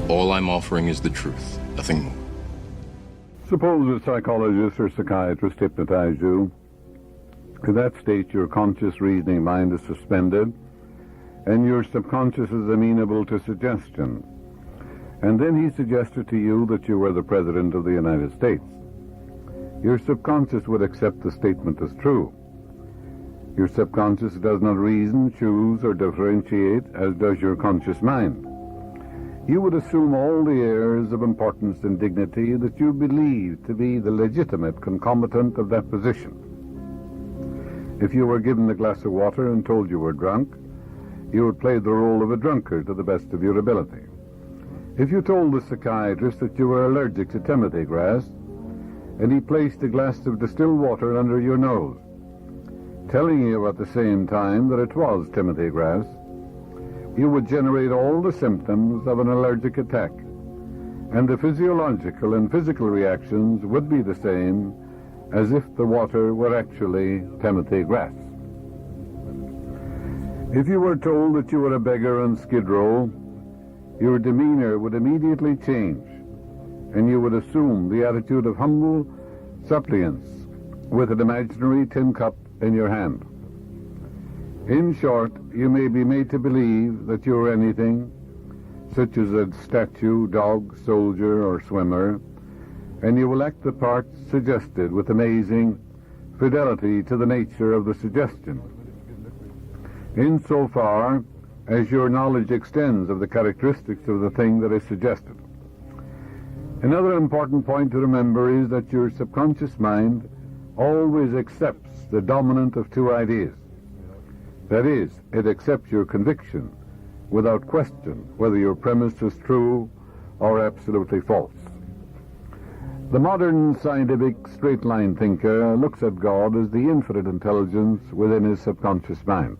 All I'm offering is the truth, nothing more. Suppose a psychologist or psychiatrist hypnotized you. In that state, your conscious reasoning mind is suspended, and your subconscious is amenable to suggestion. And then he suggested to you that you were the President of the United States. Your subconscious would accept the statement as true. Your subconscious does not reason, choose, or differentiate, as does your conscious mind. You would assume all the airs of importance and dignity that you believe to be the legitimate concomitant of that position. If you were given a glass of water and told you were drunk, you would play the role of a drunkard to the best of your ability. If you told the psychiatrist that you were allergic to timothy grass, and he placed a glass of distilled water under your nose, telling you at the same time that it was timothy grass, you would generate all the symptoms of an allergic attack, and the physiological and physical reactions would be the same as if the water were actually timothy grass. If you were told that you were a beggar on Skid Row, your demeanor would immediately change, and you would assume the attitude of humble suppliance with an imaginary tin cup in your hand. In short, you may be made to believe that you are anything, such as a statue, dog, soldier, or swimmer, and you will act the part suggested with amazing fidelity to the nature of the suggestion, insofar as your knowledge extends of the characteristics of the thing that is suggested. Another important point to remember is that your subconscious mind always accepts the dominant of two ideas. That is, it accepts your conviction without question whether your premise is true or absolutely false. The modern scientific straight-line thinker looks at God as the infinite intelligence within his subconscious mind.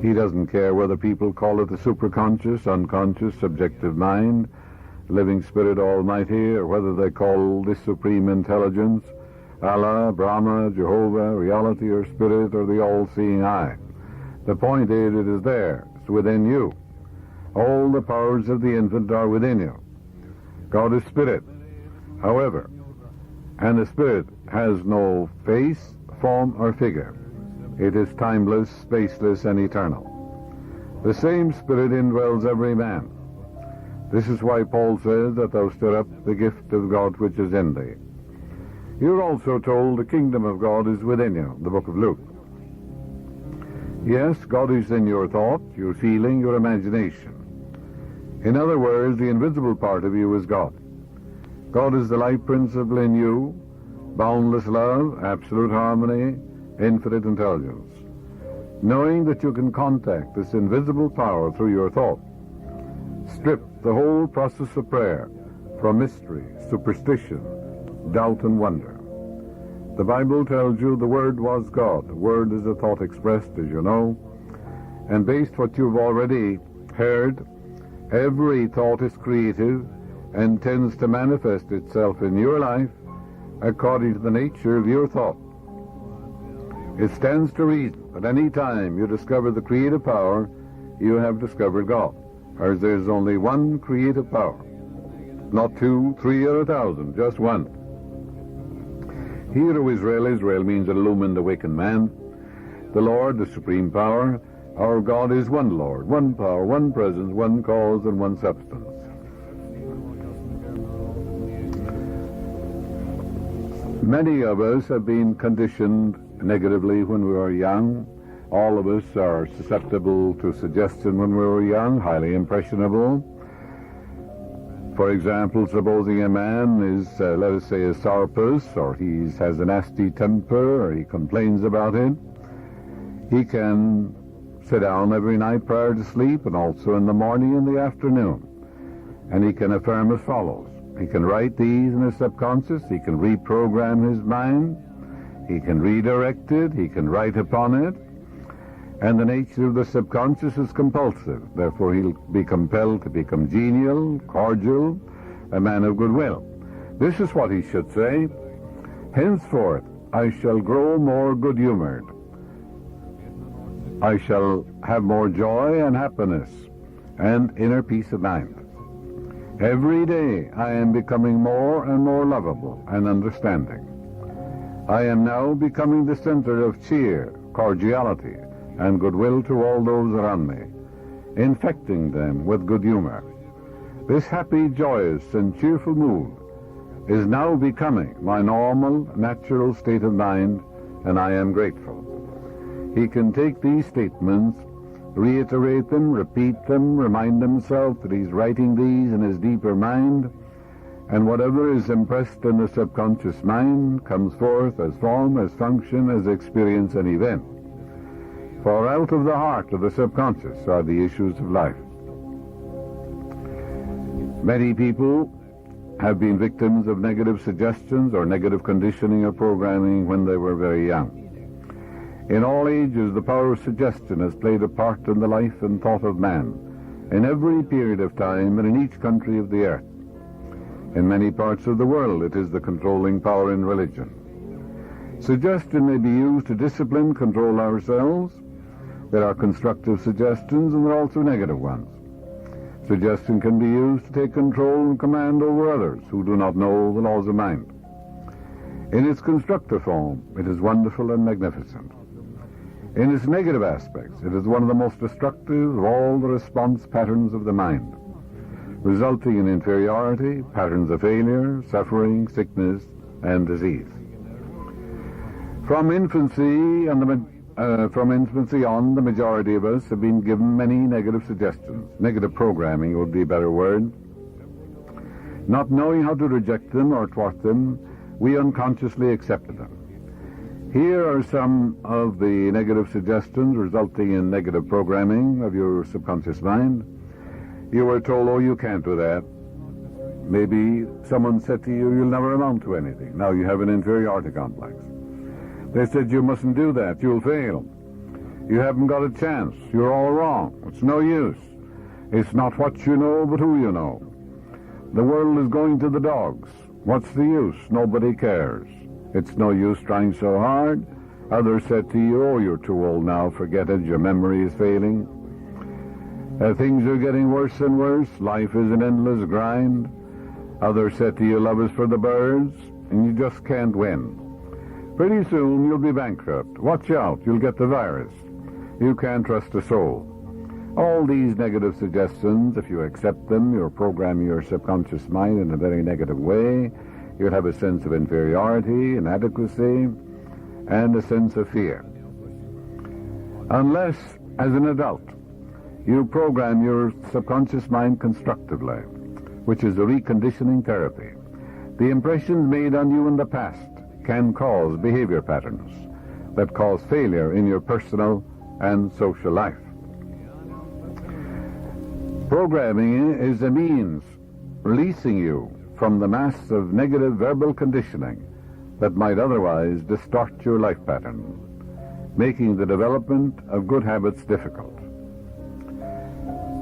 He doesn't care whether people call it the superconscious, unconscious, subjective mind, living spirit almighty, or whether they call this supreme intelligence Allah, Brahma, Jehovah, reality, or spirit, or the all-seeing eye. The point is, it is there. It's within you. All the powers of the infinite are within you. God is spirit, however, and the spirit has no face, form, or figure. It is timeless, spaceless, and eternal. The same spirit indwells every man. This is why Paul says that thou stir up the gift of God which is in thee. You're also told the kingdom of God is within you, the book of Luke. Yes, God is in your thought, your feeling, your imagination. In other words, the invisible part of you is God. God is the life principle in you, boundless love, absolute harmony, infinite intelligence. Knowing that you can contact this invisible power through your thought, strip the whole process of prayer from mystery, superstition, doubt, and wonder. The Bible tells you the Word was God. The Word is a thought expressed, as you know, and based what you've already heard, every thought is creative and tends to manifest itself in your life according to the nature of your thought. It stands to reason that any time you discover the creative power, you have discovered God, as there's only one creative power. Not two, three, or 1,000, just one. Hear, O Israel, Israel means an illumined, awakened man. The Lord, the supreme power, our God is one Lord, one power, one presence, one cause, and one substance. Many of us have been conditioned negatively when we were young. All of us are susceptible to suggestion when we were young, highly impressionable. For example, supposing a man is, let us say, a sourpuss, or he has a nasty temper, or he complains about it, he can sit down every night prior to sleep, and also in the morning and the afternoon, and he can affirm as follows. He can write these in his subconscious, he can reprogram his mind, he can redirect it, he can write upon it, and the nature of the subconscious is compulsive. Therefore, he'll be compelled to become genial, cordial, a man of goodwill. This is what he should say. Henceforth, I shall grow more good-humored. I shall have more joy and happiness, and inner peace of mind. Every day I am becoming more and more lovable and understanding. I am now becoming the center of cheer, cordiality, and goodwill to all those around me, infecting them with good humor. This happy, joyous, and cheerful mood is now becoming my normal, natural state of mind, and I am grateful. He can take these statements, reiterate them, repeat them, remind himself that he's writing these in his deeper mind, and whatever is impressed in the subconscious mind comes forth as form, as function, as experience and event. For out of the heart of the subconscious are the issues of life. Many people have been victims of negative suggestions or negative conditioning or programming when they were very young. In all ages, the power of suggestion has played a part in the life and thought of man, in every period of time and in each country of the earth. In many parts of the world, it is the controlling power in religion. Suggestion may be used to discipline, control ourselves. There are constructive suggestions and there are also negative ones. Suggestion can be used to take control and command over others who do not know the laws of mind. In its constructive form, it is wonderful and magnificent. In its negative aspects, it is one of the most destructive of all the response patterns of the mind, resulting in inferiority, patterns of failure, suffering, sickness, and disease. From infancy on, the majority of us have been given many negative suggestions. Negative programming would be a better word. Not knowing how to reject them or thwart them, we unconsciously accepted them. Here are some of the negative suggestions resulting in negative programming of your subconscious mind. You were told, oh, you can't do that. Maybe someone said to you, you'll never amount to anything. Now you have an inferiority complex. They said, you mustn't do that. You'll fail. You haven't got a chance. You're all wrong. It's no use. It's not what you know, but who you know. The world is going to the dogs. What's the use? Nobody cares. It's no use trying so hard. Others said to you, oh, you're too old now. Forget it. Your memory is failing. Things are getting worse and worse. Life is an endless grind. Others said to you, love is for the birds, and you just can't win. Pretty soon you'll be bankrupt. Watch out, you'll get the virus. You can't trust a soul. All these negative suggestions, if you accept them, you're programming your subconscious mind in a very negative way. You'll have a sense of inferiority, inadequacy, and a sense of fear. Unless, as an adult, you program your subconscious mind constructively, which is a reconditioning therapy. The impressions made on you in the past can cause behavior patterns that cause failure in your personal and social life. Programming is a means releasing you from the mass of negative verbal conditioning that might otherwise distort your life pattern, making the development of good habits difficult.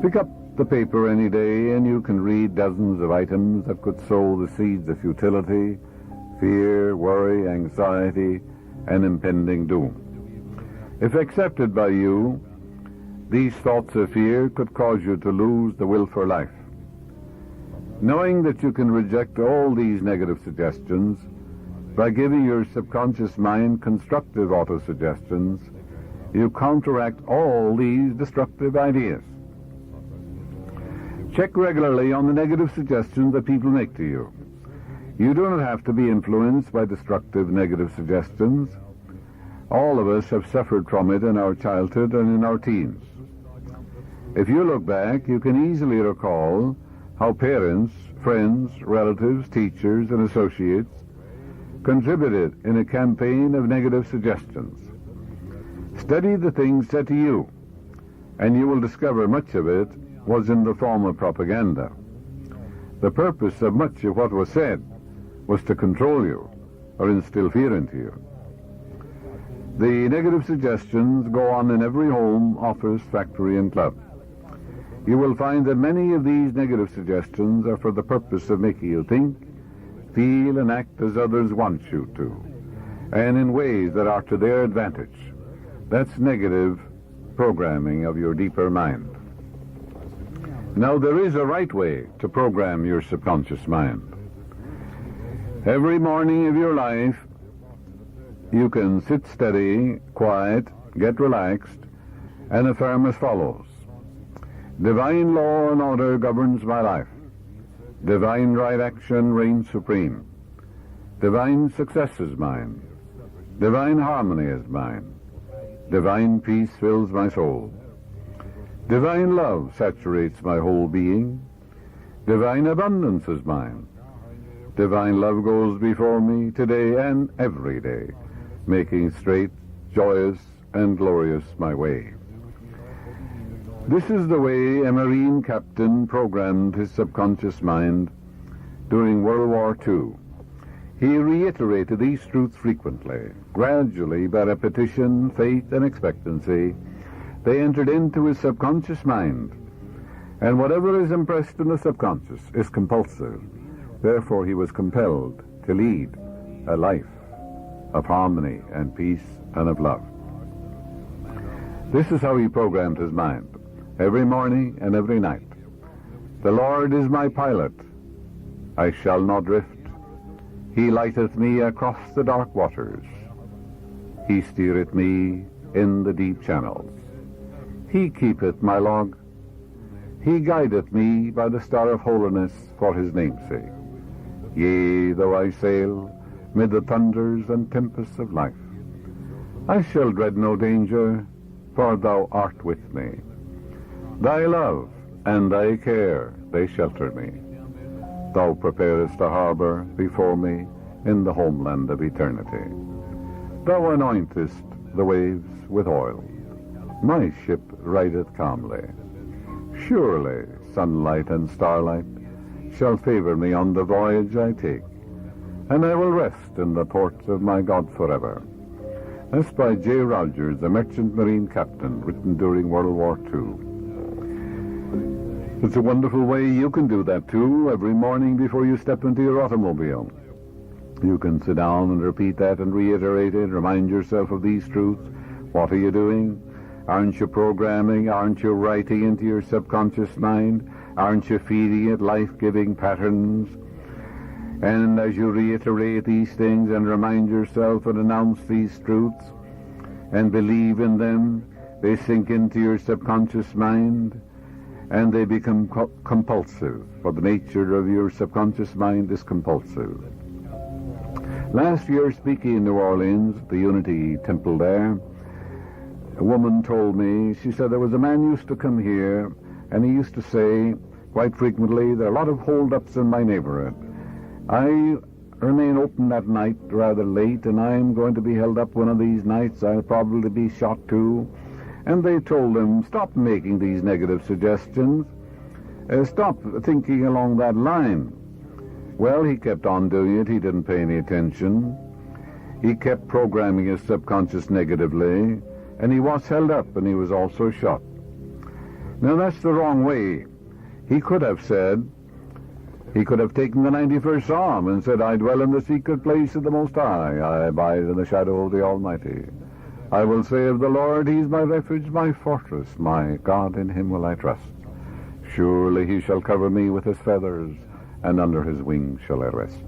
Pick up the paper any day and you can read dozens of items that could sow the seeds of futility, fear, worry, anxiety, and impending doom. If accepted by you, these thoughts of fear could cause you to lose the will for life. Knowing that you can reject all these negative suggestions by giving your subconscious mind constructive autosuggestions, you counteract all these destructive ideas. Check regularly on the negative suggestions that people make to you. You do not have to be influenced by destructive negative suggestions. All of us have suffered from it in our childhood and in our teens. If you look back, you can easily recall how parents, friends, relatives, teachers, and associates contributed in a campaign of negative suggestions. Study the things said to you, and you will discover much of it was in the form of propaganda. The purpose of much of what was said was to control you or instill fear into you. The negative suggestions go on in every home, office, factory, and club. You will find that many of these negative suggestions are for the purpose of making you think, feel, and act as others want you to, and in ways that are to their advantage. That's negative programming of your deeper mind. Now, there is a right way to program your subconscious mind. Every morning of your life, you can sit steady, quiet, get relaxed, and affirm as follows. Divine law and order governs my life. Divine right action reigns supreme. Divine success is mine. Divine harmony is mine. Divine peace fills my soul. Divine love saturates my whole being. Divine abundance is mine. Divine love goes before me today and every day, making straight, joyous, and glorious my way. This is the way a Marine captain programmed his subconscious mind during World War II. He reiterated these truths frequently. Gradually, by repetition, faith, and expectancy, they entered into his subconscious mind. And whatever is impressed in the subconscious is compulsive. Therefore, he was compelled to lead a life of harmony and peace and of love. This is how he programmed his mind, every morning and every night. The Lord is my pilot. I shall not drift. He lighteth me across the dark waters. He steereth me in the deep channels. He keepeth my log. He guideth me by the star of holiness for his name's sake. Yea, though I sail mid the thunders and tempests of life, I shall dread no danger, for thou art with me. Thy love and thy care, they shelter me. Thou preparest a harbor before me in the homeland of eternity. Thou anointest the waves with oil. My ship rideth calmly. Surely sunlight and starlight shall favor me on the voyage I take, and I will rest in the ports of my God forever. That's by J. Rogers, a merchant marine captain, written during World War II. It's a wonderful way you can do that too, every morning before you step into your automobile. You can sit down and repeat that and reiterate it, remind yourself of these truths. What are you doing? Aren't you programming? Aren't you writing into your subconscious mind? Aren't you feeding it life-giving patterns? And as you reiterate these things and remind yourself and announce these truths and believe in them, they sink into your subconscious mind and they become compulsive, for the nature of your subconscious mind is compulsive. Last year, speaking in New Orleans, the Unity Temple there, a woman told me, she said there was a man used to come here, and he used to say quite frequently, there are a lot of hold-ups in my neighborhood. I remain open that night rather late, and I'm going to be held up one of these nights. I'll probably be shot too. And they told him, stop making these negative suggestions. Stop thinking along that line. Well, he kept on doing it. He didn't pay any attention. He kept programming his subconscious negatively, and he was held up, and he was also shot. Now, that's the wrong way. He could have said, he could have taken the 91st Psalm and said, I dwell in the secret place of the Most High. I abide in the shadow of the Almighty. I will say of the Lord, He's my refuge, my fortress, my God, in Him will I trust. Surely He shall cover me with His feathers, and under His wings shall I rest.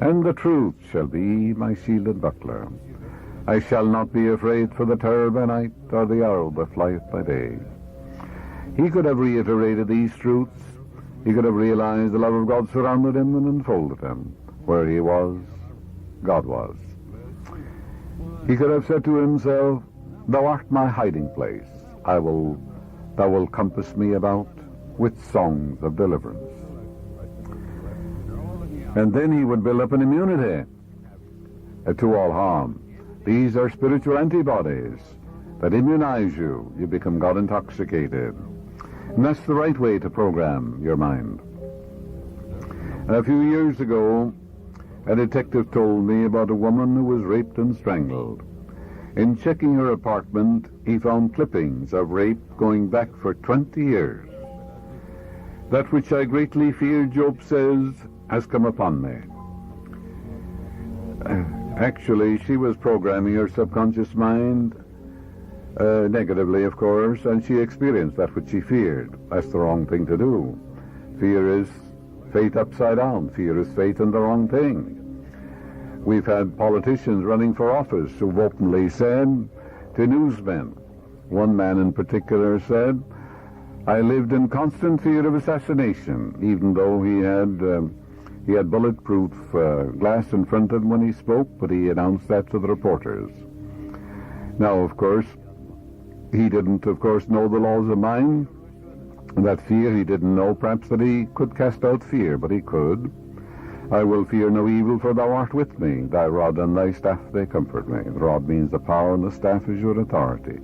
And the truth shall be my shield and buckler. I shall not be afraid for the terror by night, or the arrow that flieth by day. He could have reiterated these truths. He could have realized the love of God surrounded him and enfolded him. Where he was, God was. He could have said to himself, Thou art my hiding place. Thou wilt compass me about with songs of deliverance. And then he would build up an immunity to all harm. These are spiritual antibodies that immunize you. You become God intoxicated. And that's the right way to program your mind. And a few years ago, a detective told me about a woman who was raped and strangled. In checking her apartment, he found clippings of rape going back for 20 years. That which I greatly feared, Job says, has come upon me. Actually, she was programming her subconscious mind negatively, of course, and she experienced that which she feared. That's the wrong thing to do. Fear is faith upside down. Fear is faith in the wrong thing. We've had politicians running for office who've openly said to newsmen, one man in particular said, I lived in constant fear of assassination, even though he had bulletproof glass in front of him when he spoke, but he announced that to the reporters. Now, of course, he didn't, of course, know the laws of mind. That fear, he didn't know perhaps that he could cast out fear, but he could. I will fear no evil, for thou art with me. Thy rod and thy staff, they comfort me. The rod means the power, and the staff is your authority.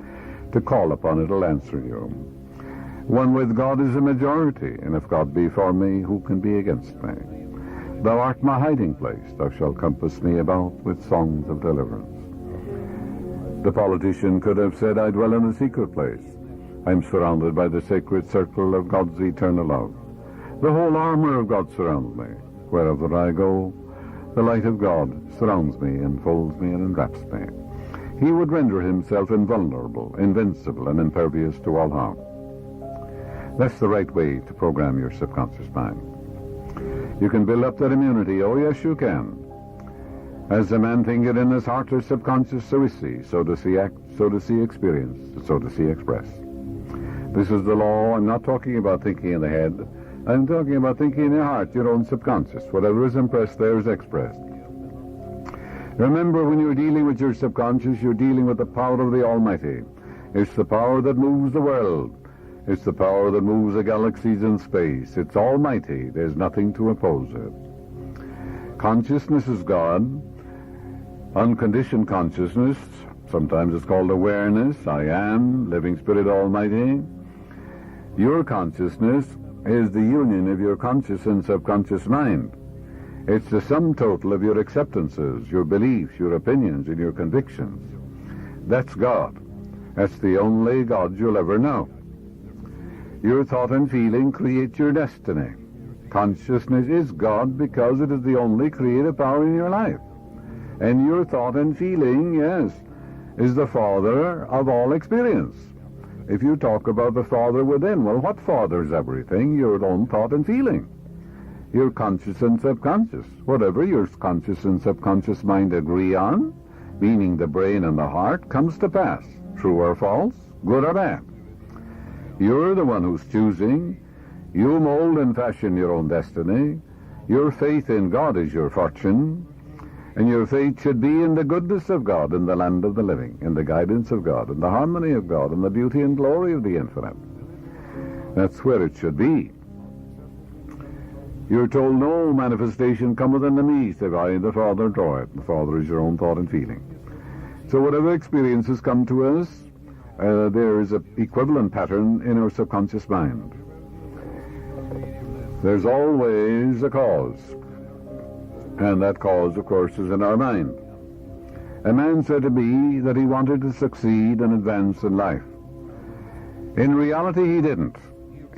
To call upon it, it'll answer you. One with God is a majority, and if God be for me, who can be against me? Thou art my hiding place. Thou shalt compass me about with songs of deliverance. The politician could have said, I dwell in a secret place. I'm surrounded by the sacred circle of God's eternal love. The whole armor of God surrounds me. Wherever I go, the light of God surrounds me, enfolds me, and enwraps me. He would render himself invulnerable, invincible, and impervious to all harm. That's the right way to program your subconscious mind. You can build up that immunity. Oh, yes, you can. As a man thinketh in his heart or subconscious, so is he. So does he act, so does he experience, so does he express. This is the law. I'm not talking about thinking in the head. I'm talking about thinking in your heart, your own subconscious. Whatever is impressed there is expressed. Remember, when you're dealing with your subconscious, you're dealing with the power of the Almighty. It's the power that moves the world. It's the power that moves the galaxies in space. It's almighty. There's nothing to oppose it. Consciousness is God. Unconditioned consciousness, sometimes it's called awareness, I am, living spirit almighty. Your consciousness is the union of your conscious and subconscious mind. It's the sum total of your acceptances, your beliefs, your opinions, and your convictions. That's God. That's the only God you'll ever know. Your thought and feeling create your destiny. Consciousness is God because it is the only creative power in your life. And your thought and feeling, yes, is the father of all experience. If you talk about the Father within, well, what fathers everything? Your own thought and feeling. Your conscious and subconscious. Whatever your conscious and subconscious mind agree on, meaning the brain and the heart, comes to pass. True or false, good or bad. You're the one who's choosing. You mold and fashion your own destiny. Your faith in God is your fortune. And your faith should be in the goodness of God, in the land of the living, in the guidance of God, in the harmony of God, in the beauty and glory of the infinite. That's where it should be. You're told no manifestation cometh unto me, save I the Father draw it. The Father is your own thought and feeling. So whatever experiences come to us, there is an equivalent pattern in our subconscious mind. There's always a cause. And that cause, of course, is in our mind. A man said to me that he wanted to succeed and advance in life. In reality, he didn't.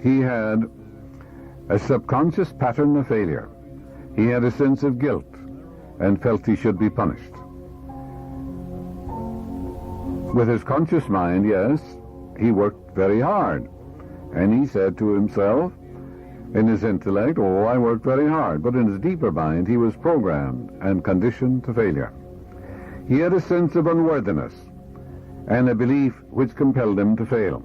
He had a subconscious pattern of failure. He had a sense of guilt and felt he should be punished. With his conscious mind, yes, he worked very hard. And he said to himself, in his intellect, oh, I worked very hard. But in his deeper mind, he was programmed and conditioned to failure. He had a sense of unworthiness and a belief which compelled him to fail.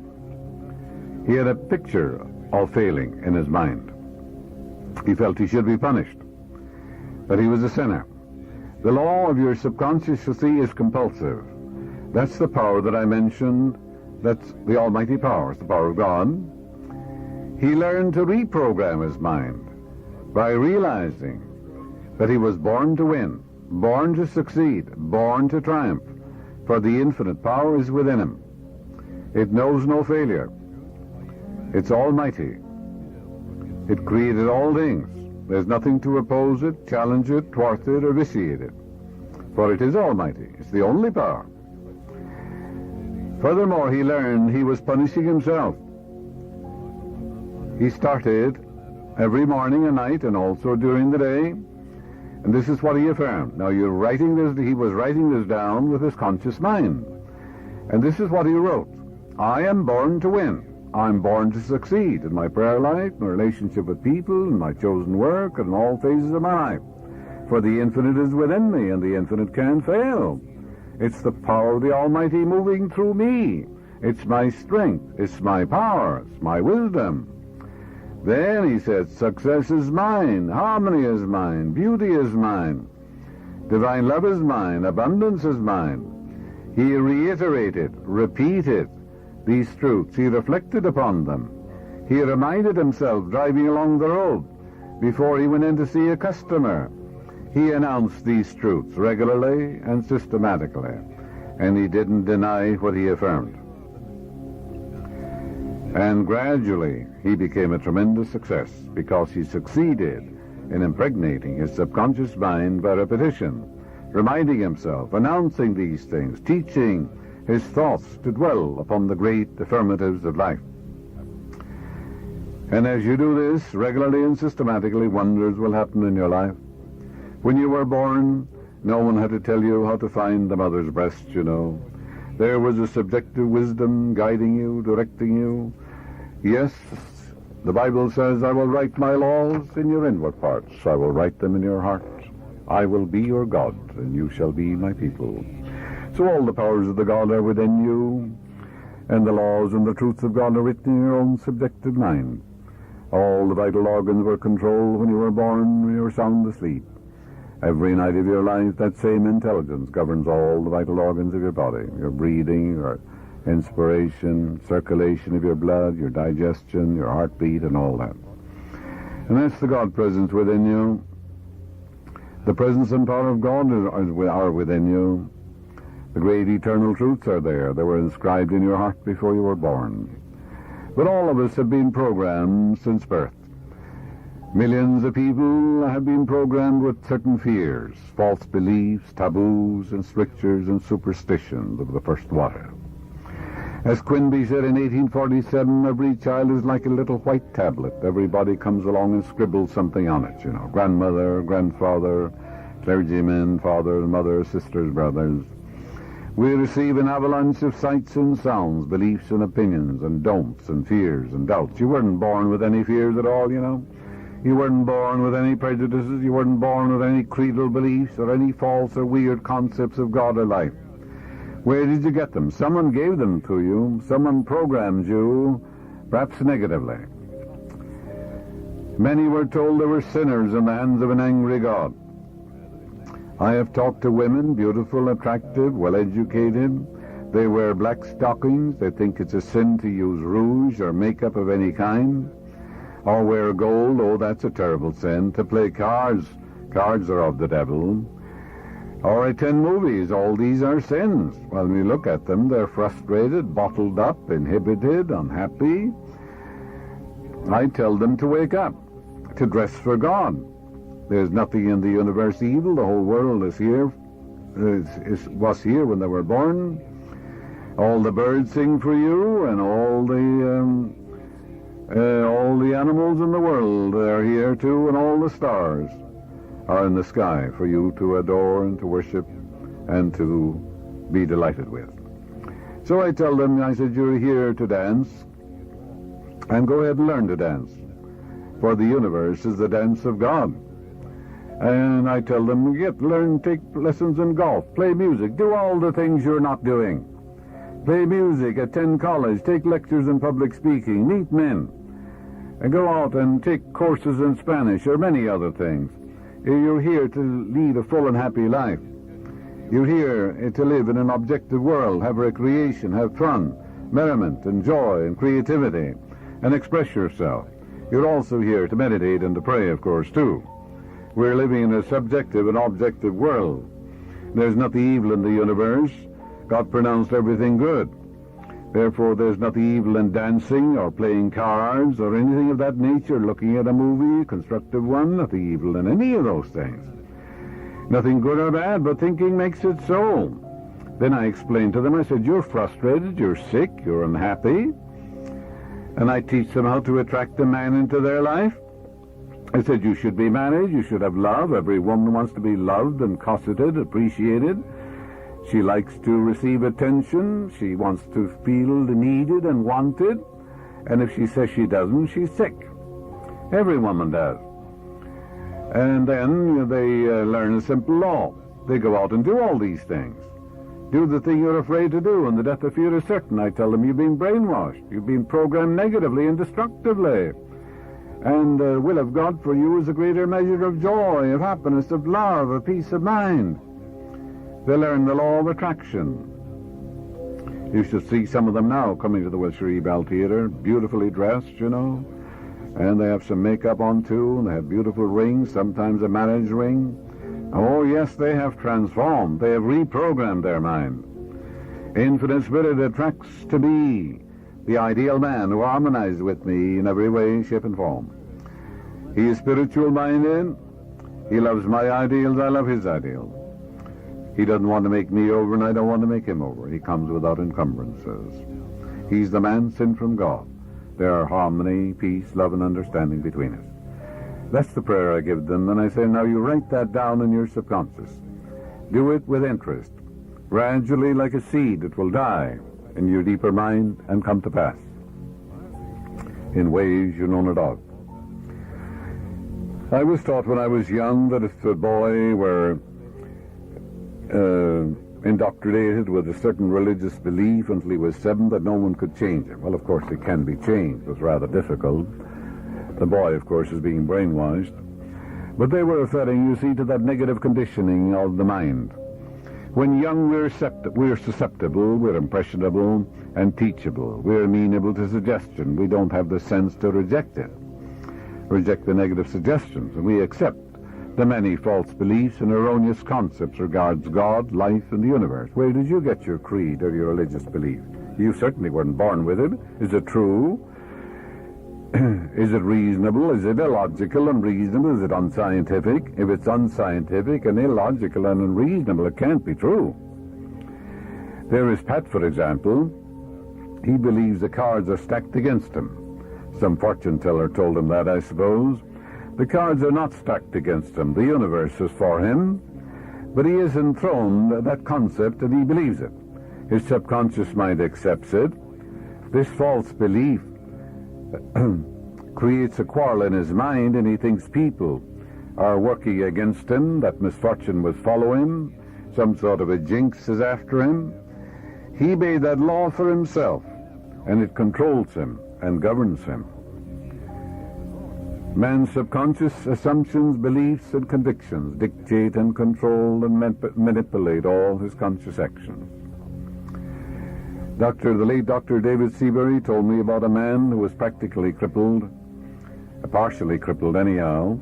He had a picture of failing in his mind. He felt he should be punished, that he was a sinner. The law of your subconscious, you see, is compulsive. That's the power that I mentioned. That's the almighty power. It's the power of God. He learned to reprogram his mind by realizing that he was born to win, born to succeed, born to triumph, for the infinite power is within him. It knows no failure. It's almighty. It created all things. There's nothing to oppose it, challenge it, thwart it, or vitiate it, for it is almighty. It's the only power. Furthermore, he learned he was punishing himself. He started every morning and night and also during the day, and this is what he affirmed. Now you're writing this, he was writing this down with his conscious mind. And this is what he wrote. I am born to win. I'm born to succeed in my prayer life, my relationship with people, in my chosen work, and in all phases of my life. For the infinite is within me, and the infinite can't fail. It's the power of the Almighty moving through me. It's my strength, it's my power, it's my wisdom. Then he said, success is mine, harmony is mine, beauty is mine, divine love is mine, abundance is mine. He reiterated, repeated these truths. He reflected upon them. He reminded himself driving along the road before he went in to see a customer. He announced these truths regularly and systematically, and he didn't deny what he affirmed. And gradually he became a tremendous success because he succeeded in impregnating his subconscious mind by repetition, reminding himself, announcing these things, teaching his thoughts to dwell upon the great affirmatives of life. And as you do this regularly and systematically, wonders will happen in your life. When you were born, no one had to tell you how to find the mother's breast, you know. There was a subjective wisdom guiding you, directing you. Yes, the Bible says, I will write my laws in your inward parts. I will write them in your heart. I will be your God, and you shall be my people. So all the powers of the God are within you, and the laws and the truths of God are written in your own subjective mind. All the vital organs were controlled when you were born, when you were sound asleep. Every night of your life, that same intelligence governs all the vital organs of your body, your breathing, your inspiration, circulation of your blood, your digestion, your heartbeat, and all that. And that's the God presence within you. The presence and power of God are within you. The great eternal truths are there. They were inscribed in your heart before you were born. But all of us have been programmed since birth. Millions of people have been programmed with certain fears, false beliefs, taboos, and strictures and superstitions of the first water. As Quinby said in 1847, every child is like a little white tablet. Everybody comes along and scribbles something on it, you know. Grandmother, grandfather, clergymen, fathers, mothers, sisters, brothers. We receive an avalanche of sights and sounds, beliefs and opinions, and don'ts and fears and doubts. You weren't born with any fears at all, you know. You weren't born with any prejudices. You weren't born with any creedal beliefs or any false or weird concepts of God or life. Where did you get them? Someone gave them to you. Someone programmed you, perhaps negatively. Many were told they were sinners in the hands of an angry God. I have talked to women, beautiful, attractive, well-educated. They wear black stockings. They think it's a sin to use rouge or makeup of any kind. Or wear gold. Oh, that's a terrible sin. To play cards. Cards are of the devil. Or attend movies. All these are sins. When we look at them, they're frustrated, bottled up, inhibited, unhappy. I tell them to wake up, to dress for God. There's nothing in the universe evil. The whole world is here, was here when they were born. All the birds sing for you, and all the animals in the world are here too, and all the stars are in the sky for you to adore and to worship and to be delighted with. So I tell them, I said, you're here to dance, and go ahead and learn to dance, for the universe is the dance of God. And I tell them, take lessons in golf, play music, do all the things you're not doing. Play music, attend college, take lectures in public speaking, meet men, and go out and take courses in Spanish or many other things. You're here to lead a full and happy life. You're here to live in an objective world, have recreation, have fun, merriment and joy and creativity, and express yourself. You're also here to meditate and to pray, of course, too. We're living in a subjective and objective world. There's nothing evil in the universe. God pronounced everything good. Therefore, there's nothing evil in dancing or playing cards or anything of that nature, looking at a movie, constructive one, nothing evil in any of those things. Nothing good or bad, but thinking makes it so. Then I explained to them, I said, you're frustrated, you're sick, you're unhappy. And I teach them how to attract a man into their life. I said, you should be married, you should have love. Every woman wants to be loved and cosseted, appreciated. She likes to receive attention. She wants to feel needed and wanted. And if she says she doesn't, she's sick. Every woman does. And then they learn a simple law. They go out and do all these things. Do the thing you're afraid to do, and the death of fear is certain. I tell them, you've been brainwashed. You've been programmed negatively and destructively. And the will of God for you is a greater measure of joy, of happiness, of love, of peace of mind. They learn the law of attraction. You should see some of them now coming to the Wilshire Bell Theatre, beautifully dressed, you know. And they have some makeup on too, and they have beautiful rings, sometimes a marriage ring. Oh yes, they have transformed. They have reprogrammed their mind. Infinite Spirit attracts to me the ideal man who harmonizes with me in every way, shape, and form. He is spiritual-minded. He loves my ideals. I love his ideals. He doesn't want to make me over, and I don't want to make him over. He comes without encumbrances. He's the man sent from God. There are harmony, peace, love, and understanding between us. That's the prayer I give them, and I say, now you write that down in your subconscious. Do it with interest. Gradually, like a seed, it will die in your deeper mind and come to pass in ways you know not of. I was taught when I was young that if a boy were indoctrinated with a certain religious belief until he was 7, that no one could change him. Well, of course, it can be changed. It was rather difficult. The boy, of course, is being brainwashed. But they were referring, you see, to that negative conditioning of the mind. When young, we're susceptible, we're impressionable and teachable. We're amenable to suggestion. We don't have the sense to reject it, reject the negative suggestions, and we accept the many false beliefs and erroneous concepts regards God, life, and the universe. Where did you get your creed or your religious belief? You certainly weren't born with it. Is it true? Is it reasonable? Is it illogical and unreasonable? Is it unscientific? If it's unscientific and illogical and unreasonable, it can't be true. There is Pat, for example. He believes the cards are stacked against him. Some fortune teller told him that, I suppose. The cards are not stacked against him. The universe is for him. But he has enthroned that concept and he believes it. His subconscious mind accepts it. This false belief creates a quarrel in his mind, and he thinks people are working against him, that misfortune will follow him, some sort of a jinx is after him. He made that law for himself, and it controls him and governs him. Man's subconscious assumptions, beliefs, and convictions dictate and control and manipulate all his conscious actions. The late Dr. David Seabury told me about a man who was practically crippled, partially crippled anyhow.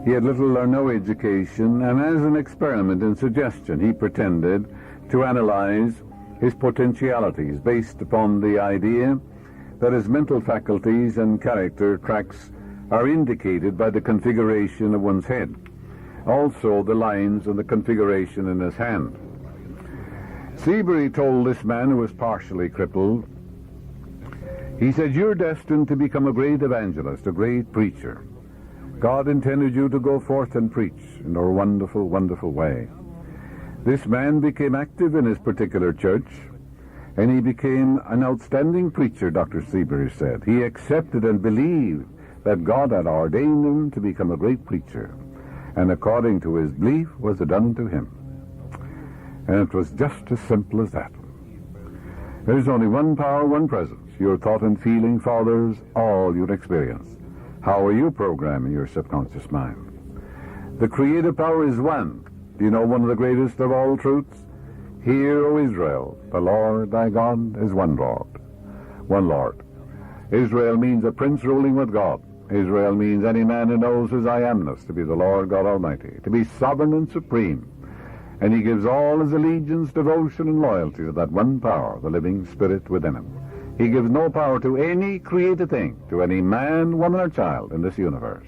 He had little or no education, and as an experiment in suggestion, he pretended to analyze his potentialities based upon the idea that his mental faculties and character tracks are indicated by the configuration of one's head, also the lines and the configuration in his hand. Seabury told this man who was partially crippled, he said, you're destined to become a great evangelist, a great preacher. God intended you to go forth and preach in a wonderful, wonderful way. This man became active in his particular church, and he became an outstanding preacher, Dr. Seabury said. He accepted and believed that God had ordained him to become a great preacher, and according to his belief was it done to him. And it was just as simple as that. There's only one power, one presence. Your thought and feeling fathers all your experience. How are you programming your subconscious mind? The creative power is one. Do you know one of the greatest of all truths? Hear, O Israel, the Lord thy God is one Lord. One Lord. Israel means a prince ruling with God. Israel means any man who knows his I amness, to be the Lord God Almighty, to be sovereign and supreme. And he gives all his allegiance, devotion, and loyalty to that one power, the living spirit within him. He gives no power to any created thing, to any man, woman, or child in this universe.